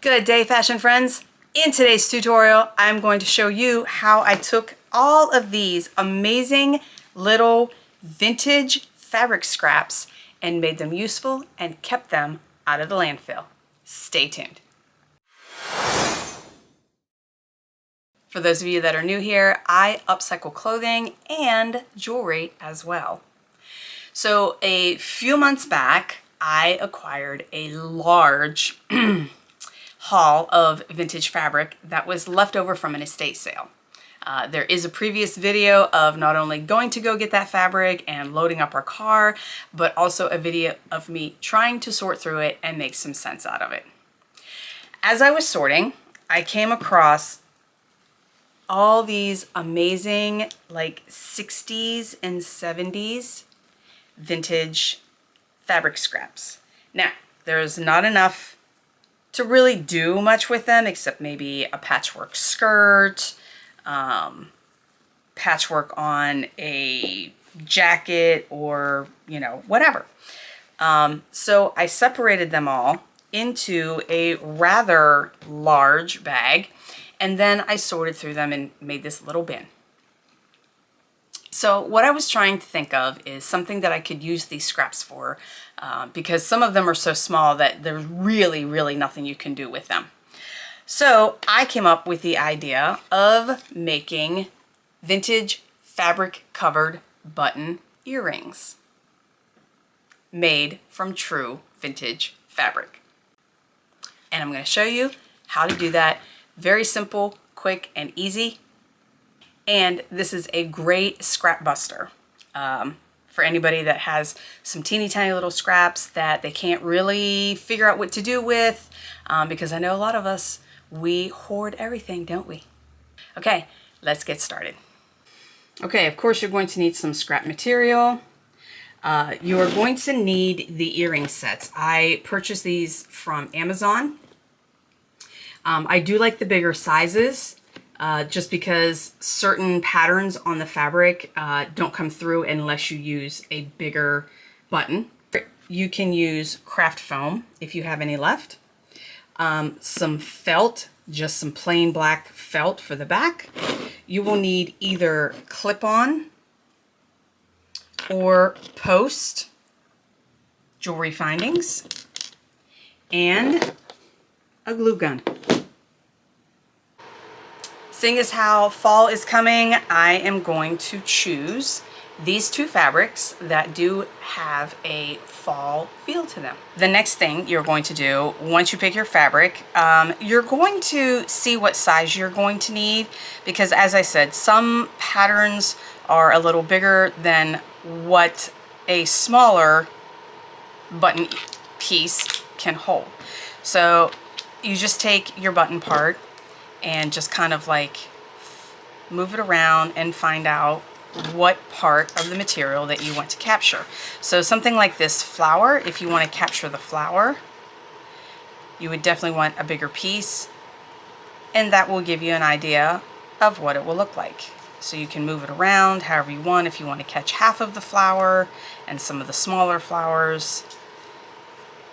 Good day, fashion friends. In today's tutorial, I'm going to show you how I took all of these amazing little vintage fabric scraps and made them useful and kept them out of the landfill. Stay tuned. For those of you that are new here, I upcycle clothing and jewelry as well. So a few months back, I acquired a large haul of vintage fabric that was left over from an estate sale. There is a previous video of not only going to go get that fabric and loading up our car, but also a video of me trying to sort through it and make some sense out of it. As I was sorting, I came across all these amazing like 60s and 70s vintage fabric scraps. Now, there's not enough to really do much with them except maybe a patchwork skirt, patchwork on a jacket, or whatever. So I separated them all into a rather large bag, and then I sorted through them and made this little bin. So what I was trying to think of is something that I could use these scraps for, because some of them are so small that there's really nothing you can do with them. So I came up with the idea of making vintage fabric covered button earrings made from true vintage fabric. And I'm going to show you how to do that. Very simple, quick, and easy. And this is a great scrap buster for anybody that has some teeny tiny little scraps that they can't really figure out what to do with, because I know a lot of us, we hoard everything, don't we? Okay, let's get started. Okay, of course you're going to need some scrap material. You are going to need the earring sets. I purchased these from Amazon. I do like the bigger sizes. Just because certain patterns on the fabric don't come through unless you use a bigger button. You can use craft foam if you have any left. Some felt, just some plain black felt for the back. You will need either clip-on or post jewelry findings and a glue gun. Seeing as how fall is coming, I am going to choose these two fabrics that do have a fall feel to them. The next thing you're going to do, once you pick your fabric, you're going to see what size you're going to need, because as I said, some patterns are a little bigger than what a smaller button piece can hold. So you just take your button part and just kind of like move it around and find out what part of the material that you want to capture. So something like this flower, if you want to capture the flower, you would definitely want a bigger piece, and that will give you an idea of what it will look like. So you can move it around however you want, if you want to catch half of the flower and some of the smaller flowers.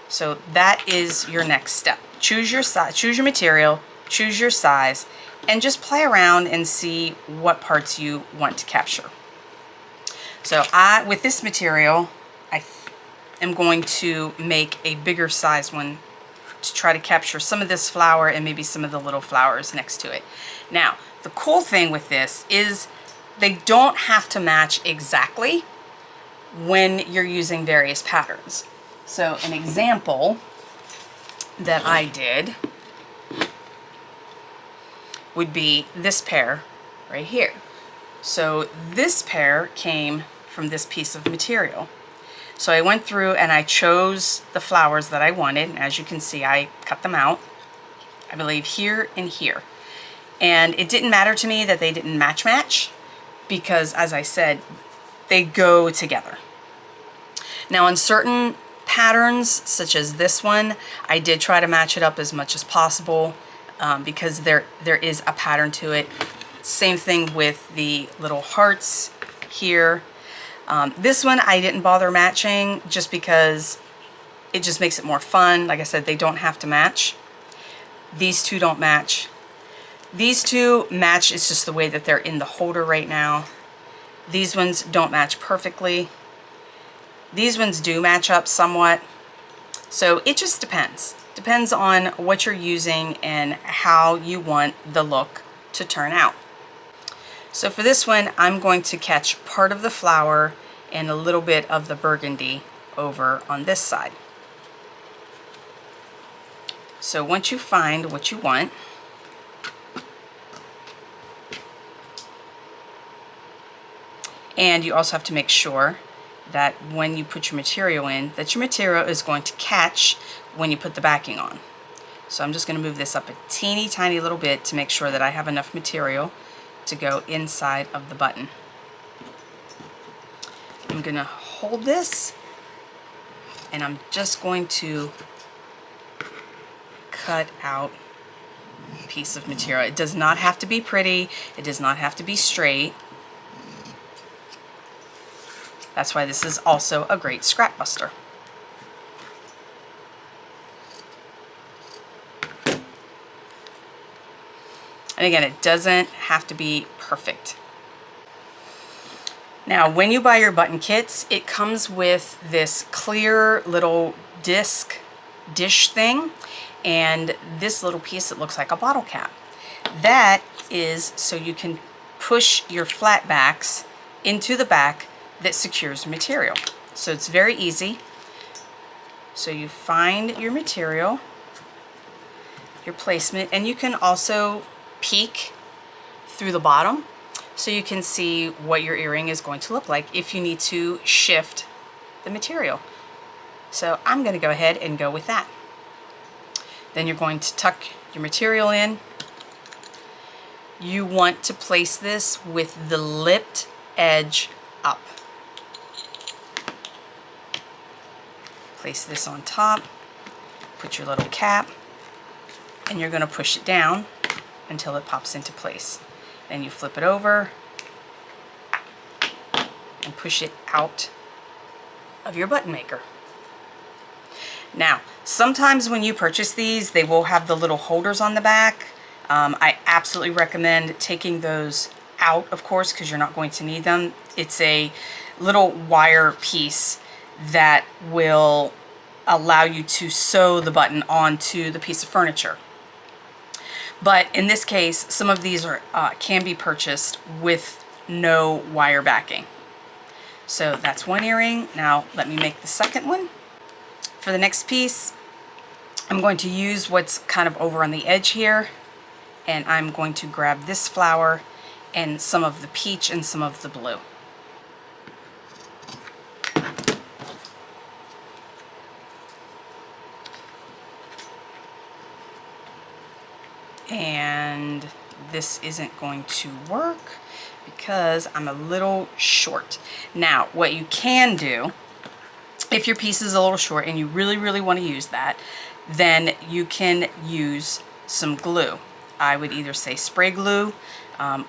So that is your next step. Choose your size, choose your material, choose your size, and just play around and see what parts you want to capture. So with this material, I am going to make a bigger size one to try to capture some of this flower and maybe some of the little flowers next to it. Now, the cool thing with this is they don't have to match exactly when you're using various patterns. So an example that I did would be this pair right here. So this pair came from this piece of material. So I went through and I chose the flowers that I wanted, and as you can see, I cut them out, I believe here and here. And it didn't matter to me that they didn't match, because as I said, they go together. Now on certain patterns, such as this one, I did try to match it up as much as possible, because there is a pattern to it. Same thing with the little hearts here. This one I didn't bother matching just because it just makes it more fun. Like I said, they don't have to match. These two don't match. These two match, it's just the way that they're in the holder right now. These ones don't match perfectly. These ones do match up somewhat. So it just depends. Depends on what you're using and how you want the look to turn out. So for this one, I'm going to catch part of the flower and a little bit of the burgundy over on this side. So once you find what you want, and you also have to make sure that when you put your material in, that your material is going to catch when you put the backing on. So I'm just going to move this up a teeny tiny little bit to make sure that I have enough material to go inside of the button. I'm going to hold this and I'm just going to cut out a piece of material. It does not have to be pretty. It does not have to be straight. That's why this is also a great scrap buster. And again, it doesn't have to be perfect. Now, when you buy your button kits, it comes with this clear little dish thing, and this little piece that looks like a bottle cap. That is so you can push your flat backs into the back that secures material. So it's very easy. So you find your material, your placement, and you can also peek through the bottom so you can see what your earring is going to look like if you need to shift the material. So I'm going to go ahead and go with that. Then you're going to tuck your material in. You want to place this with the lipped edge up. Place this on top, put your little cap, and you're going to push it down until it pops into place. Then you flip it over and push it out of your button maker. Now, sometimes when you purchase these, they will have the little holders on the back. I absolutely recommend taking those out, of course, because you're not going to need them. It's a little wire piece that will allow you to sew the button onto the piece of furniture. But in this case, some of these are can be purchased with no wire backing. So that's one earring. Now let me make the second one. For the next piece, I'm going to use what's kind of over on the edge here, and I'm going to grab this flower and some of the peach and some of the blue. And this isn't going to work because I'm a little short. Now, what you can do, if your piece is a little short and you really want to use that, then you can use some glue. I would either say spray glue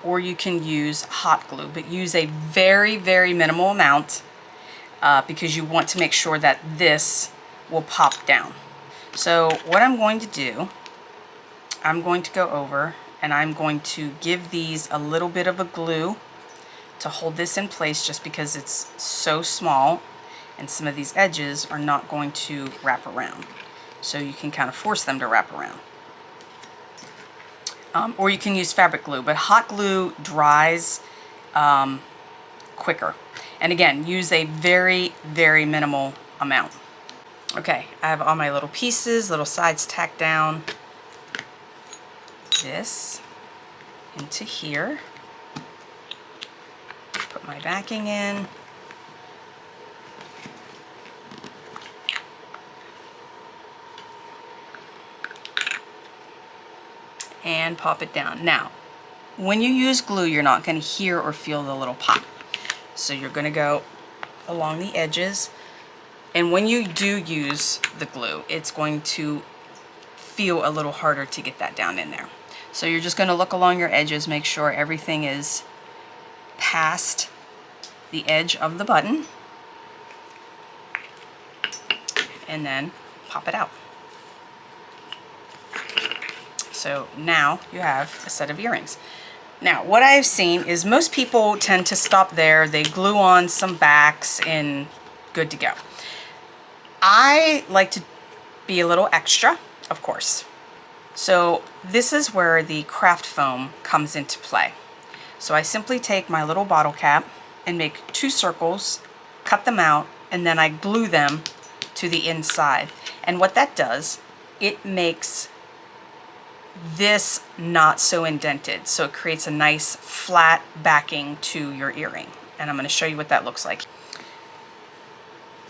or you can use hot glue, but use a very minimal amount because you want to make sure that this will pop down. So what I'm going to do, I'm going to go over and I'm going to give these a little bit of a glue to hold this in place, just because it's so small and some of these edges are not going to wrap around. So you can kind of force them to wrap around. Or you can use fabric glue, but hot glue dries quicker. And again, use a very minimal amount. Okay, I have all my little pieces, little sides tacked down. This into here. Put my backing in. And pop it down. Now, when you use glue, you're not going to hear or feel the little pop. So you're going to go along the edges. And when you do use the glue, it's going to feel a little harder to get that down in there. So you're just going to look along your edges, make sure everything is past the edge of the button, and then pop it out. So now you have a set of earrings. Now, what I've seen is most people tend to stop there. They glue on some backs and good to go. I like to be a little extra, of course. So this is where the craft foam comes into play. So I simply take my little bottle cap and make 2 circles, cut them out, and then I glue them to the inside. And what that does, it makes this not so indented. So it creates a nice flat backing to your earring. And I'm going to show you what that looks like.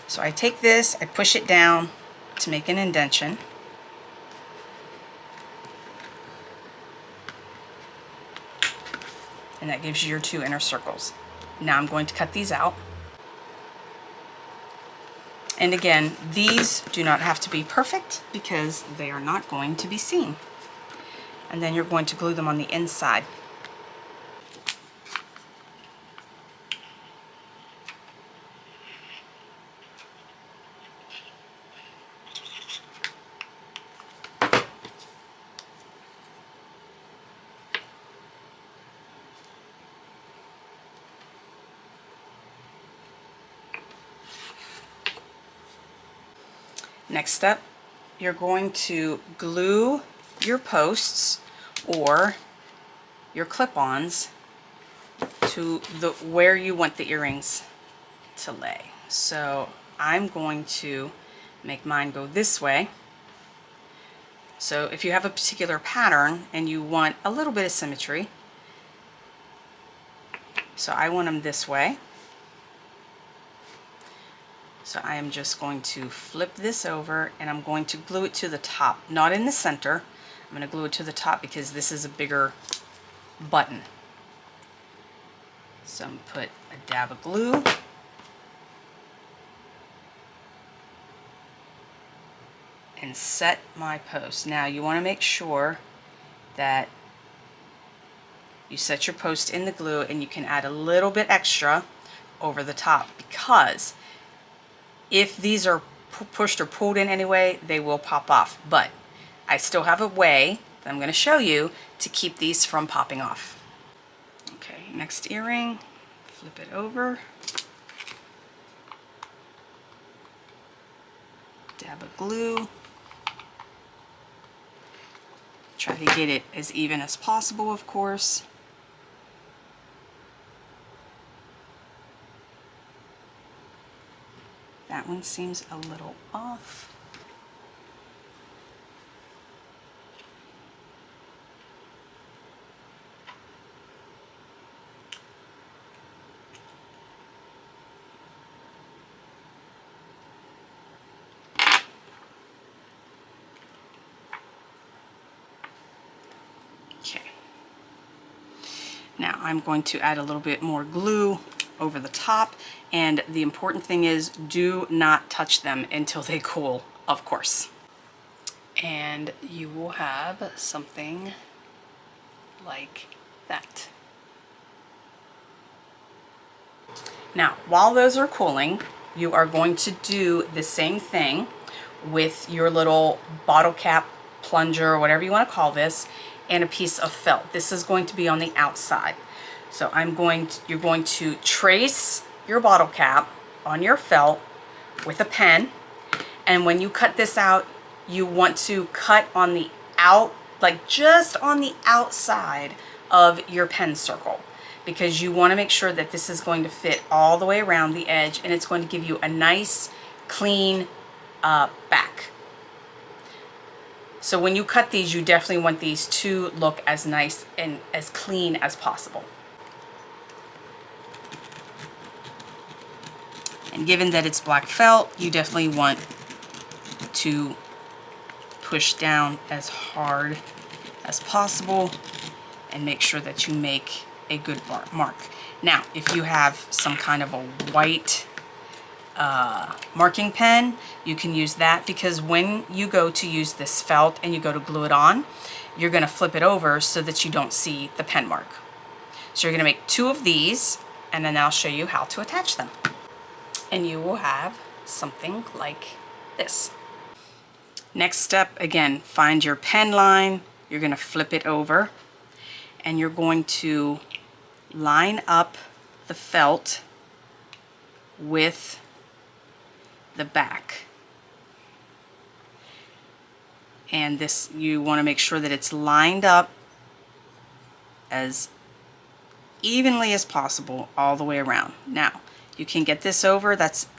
So I take this, I push it down to make an indentation. And that gives you your 2 inner circles. Now I'm going to cut these out. And again, these do not have to be perfect because they are not going to be seen. And then you're going to glue them on the inside. Next up, you're going to glue your posts or your clip-ons to where you want the earrings to lay. So I'm going to make mine go this way. So if you have a particular pattern and you want a little bit of symmetry, so I want them this way. So I am just going to flip this over and I'm going to glue it to the top, not in the center. I'm going to glue it to the top because this is a bigger button. So I'm going to put a dab of glue. And set my post. Now you want to make sure that you set your post in the glue, and you can add a little bit extra over the top, because if these are pushed or pulled in any way, they will pop off. But I still have a way that I'm going to show you to keep these from popping off. Okay, next earring, flip it over. Dab of glue. Try to get it as even as possible, of course. That one seems a little off. Okay. Now I'm going to add a little bit more glue over the top, and the important thing is do not touch them until they cool, of course. And you will have something like that. Now, while those are cooling, you are going to do the same thing with your little bottle cap plunger, or whatever you want to call this, and a piece of felt. This is going to be on the outside. So you're going to trace your bottle cap on your felt with a pen, and when you cut this out, you want to cut on the like just on the outside of your pen circle, because you want to make sure that this is going to fit all the way around the edge, and it's going to give you a nice clean back. So when you cut these, you definitely want these to look as nice and as clean as possible. And given that it's black felt, you definitely want to push down as hard as possible and make sure that you make a good mark. Now, if you have some kind of a white marking pen, you can use that, because when you go to use this felt and you go to glue it on, you're going to flip it over so that you don't see the pen mark. So you're going to make 2 of these, and then I'll show you how to attach them. And you will have something like this. Next step, again, find your pen line, you're going to flip it over and you're going to line up the felt with the back. And this, you want to make sure that it's lined up as evenly as possible all the way around. Now, you can get this over,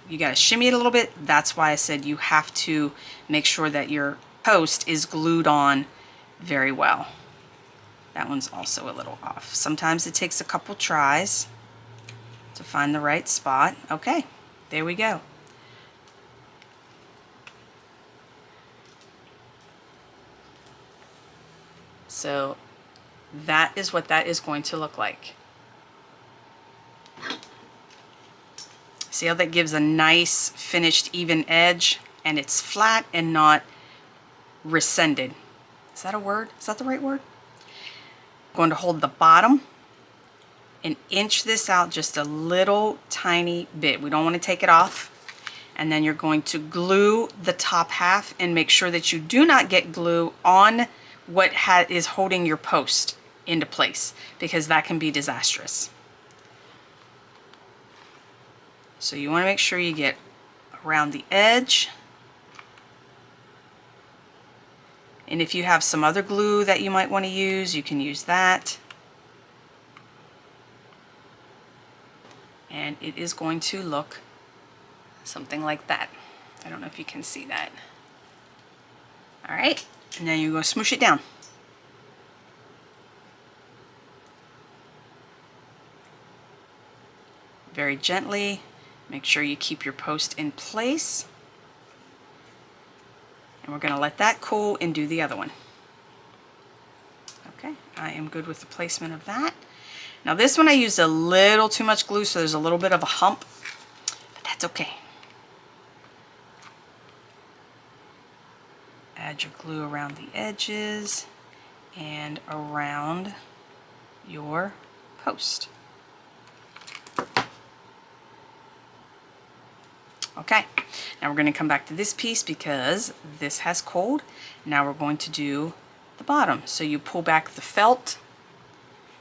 you got to shimmy it a little bit. That's why I said you have to make sure that your post is glued on very well. That one's also a little off. Sometimes it takes a couple tries to find the right spot. Okay, there we go. So that is what that is going to look like. See how that gives a nice finished even edge, and it's flat and not rescinded. Is that a word? Is that the right word? I'm going to hold the bottom and inch this out just a little tiny bit. We don't want to take it off. And then you're going to glue the top half and make sure that you do not get glue on what is holding your post into place, because that can be disastrous. So you want to make sure you get around the edge. And if you have some other glue that you might want to use, you can use that. And it is going to look something like that. I don't know if you can see that. All right, and then you're going to smoosh it down. Very gently. Make sure you keep your post in place. And we're going to let that cool and do the other one. Okay, I am good with the placement of that. Now this one I used a little too much glue, so there's a little bit of a hump, but that's okay. Add your glue around the edges and around your post. Okay, now we're going to come back to this piece because this has cold. Now we're going to do the bottom. So you pull back the felt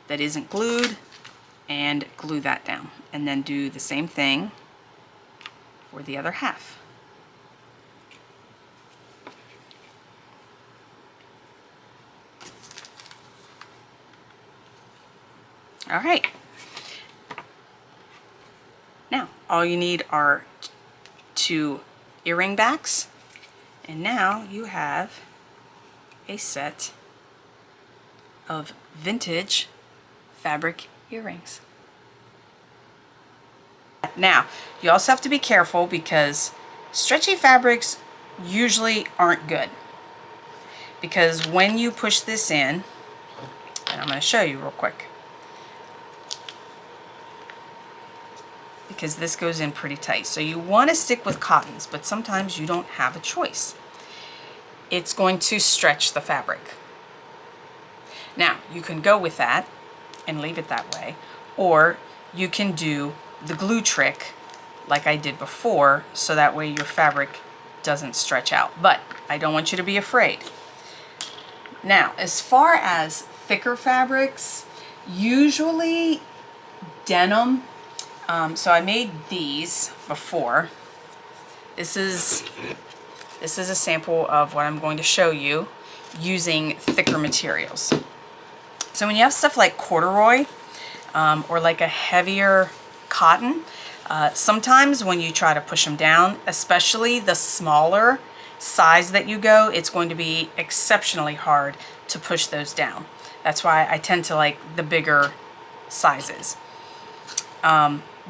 that isn't glued and glue that down, and then do the same thing for the other half. All right, now all you need are 2 earring backs, and now you have a set of vintage fabric earrings. Now you also have to be careful because stretchy fabrics usually aren't good, because when you push this in, and I'm going to show you real quick, because this goes in pretty tight. So you want to stick with cottons, but sometimes you don't have a choice. It's going to stretch the fabric. Now you can go with that and leave it that way, or you can do the glue trick like I did before, so that way your fabric doesn't stretch out. But I don't want you to be afraid. Now, as far as thicker fabrics, usually denim. So I made these before. This is a sample of what I'm going to show you using thicker materials. So when you have stuff like corduroy or like a heavier cotton, sometimes when you try to push them down, especially the smaller size that you go, it's going to be exceptionally hard to push those down. That's why I tend to like the bigger sizes.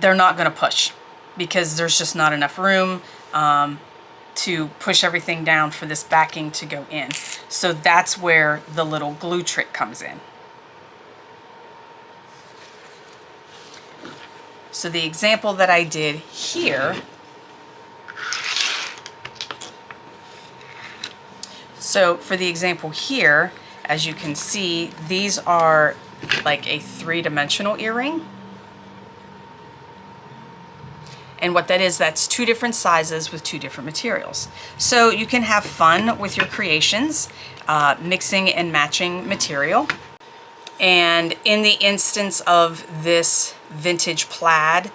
They're not going to push because there's just not enough room to push everything down for this backing to go in. So that's where the little glue trick comes in. So the example that I did here, so for the example here, as you can see, these are like a 3-dimensional earring. And what that is, that's 2 different sizes with 2 different materials. So you can have fun with your creations, mixing and matching material. And in the instance of this vintage plaid,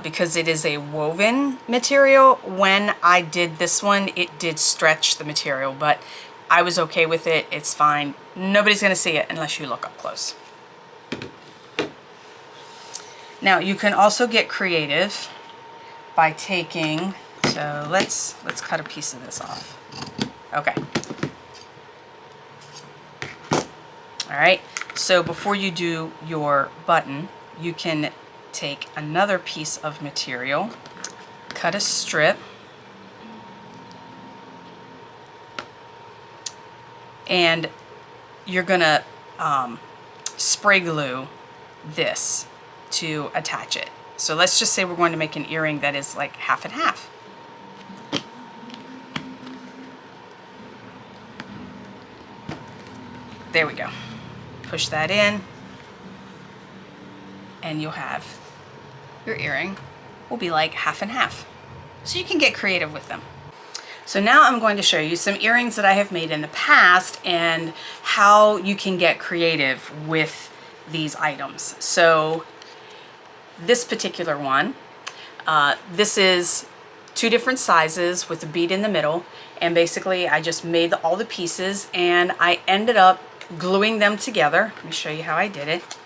because it is a woven material, when I did this one, it did stretch the material, but I was okay with it. It's fine. Nobody's gonna see it unless you look up close. Now you can also get creative by taking, so let's cut a piece of this off. Okay. All right, so before you do your button, you can take another piece of material, cut a strip, and you're gonna spray glue this to attach it. So let's just say we're going to make an earring that is like half and half. There we go. Push that in, and you'll have your earring will be like half and half. So you can get creative with them. So now I'm going to show you some earrings that I have made in the past and how you can get creative with these items. So this particular one, this is 2 different sizes with a bead in the middle, and basically I just made all the pieces and I ended up gluing them together. Let me show you how I did it.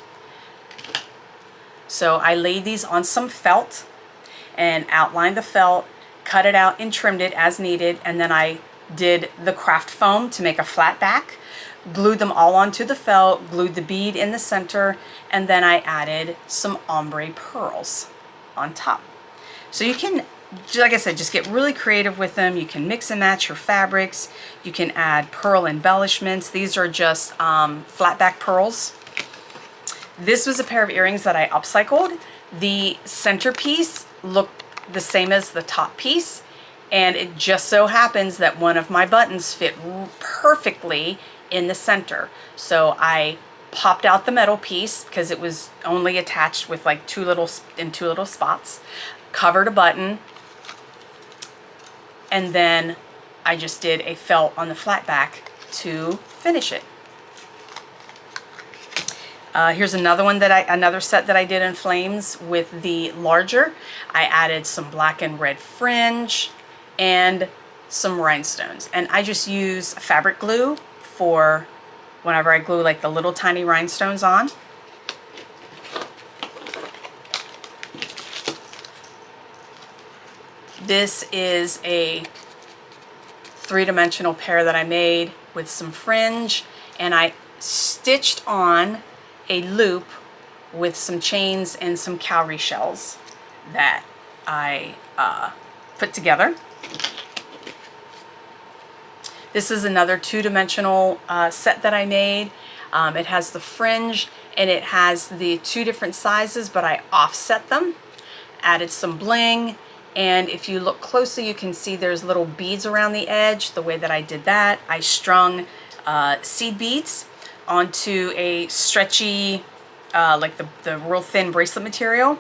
So I laid these on some felt and outlined the felt, cut it out and trimmed it as needed, and then I did the craft foam to make a flat back, glued them all onto the felt, glued the bead in the center, and then I added some ombre pearls on top. So you can, like I said, just get really creative with them. You can mix and match your fabrics. You can add pearl embellishments. These are just flat back pearls. This was a pair of earrings that I upcycled. The centerpiece looked the same as the top piece, and it just so happens that one of my buttons fit perfectly in the center. So I popped out the metal piece because it was only attached with like two little spots, covered a button, and then I just did a felt on the flat back to finish it. Here's another one that another set that I did in flames with the larger. I added some black and red fringe and some rhinestones, and I just use fabric glue for whenever I glue like the little tiny rhinestones on. This is a 3-dimensional pair that I made with some fringe, and I stitched on a loop with some chains and some cowrie shells that I put together. This is another 2-dimensional set that I made. It has the fringe and it has the 2 different sizes, but I offset them, added some bling, and if you look closely you can see there's little beads around the edge. The way that I did that, I strung seed beads onto a stretchy, like the real thin bracelet material,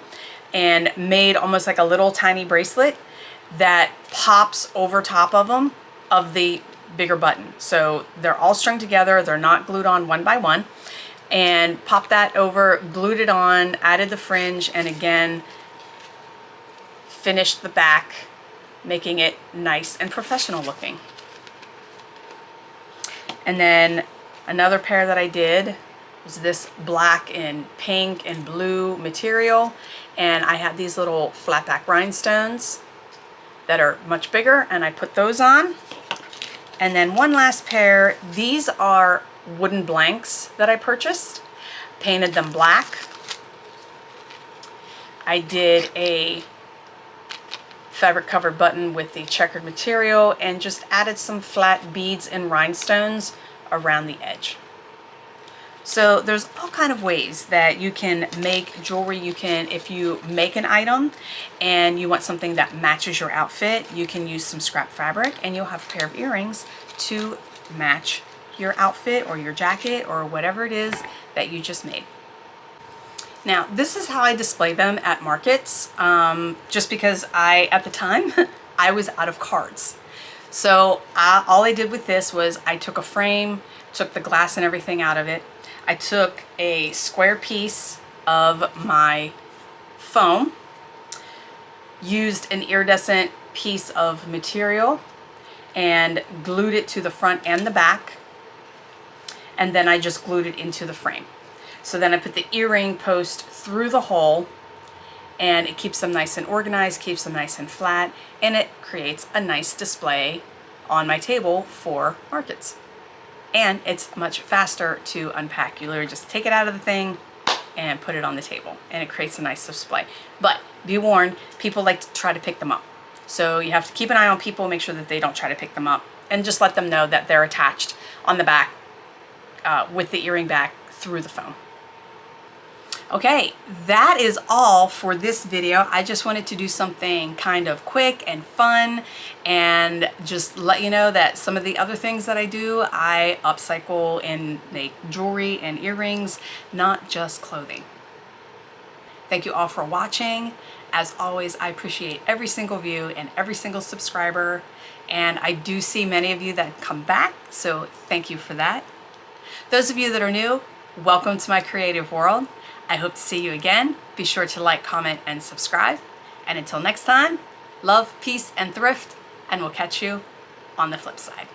and made almost like a little tiny bracelet that pops over top of them, of the bigger button. So they're all strung together, they're not glued on one by one, and popped that over, glued it on, added the fringe, and again finished the back, making it nice and professional looking. And then another pair that I did was this black and pink and blue material, and I had these little flat back rhinestones that are much bigger, and I put those on. And then one last pair, these are wooden blanks that I purchased, painted them black. I did a fabric covered button with the checkered material and just added some flat beads and rhinestones around the edge. So there's all kind of ways that you can make jewelry. You can, if you make an item and you want something that matches your outfit, you can use some scrap fabric and you'll have a pair of earrings to match your outfit or your jacket or whatever it is that you just made. Now, this is how I display them at markets, just because at the time, I was out of cards. So all I did with this was I took a frame, took the glass and everything out of it. I took a square piece of my foam, used an iridescent piece of material and glued it to the front and the back, and then I just glued it into the frame. So then I put the earring post through the hole, and it keeps them nice and organized, keeps them nice and flat, and it creates a nice display on my table for markets. And it's much faster to unpack. You literally just take it out of the thing and put it on the table, and it creates a nice display. But be warned, people like to try to pick them up. So you have to keep an eye on people, make sure that they don't try to pick them up, and just let them know that they're attached on the back with the earring back through the foam. Okay, that is all for this video. I just wanted to do something kind of quick and fun and just let you know that some of the other things that I do, I upcycle and make jewelry and earrings, not just clothing. Thank you all for watching. As always, I appreciate every single view and every single subscriber, and I do see many of you that come back, so thank you for that. Those of you that are new, welcome to my creative world. I hope to see you again. Be sure to like, comment, and subscribe. And until next time, love, peace, and thrift, and we'll catch you on the flip side.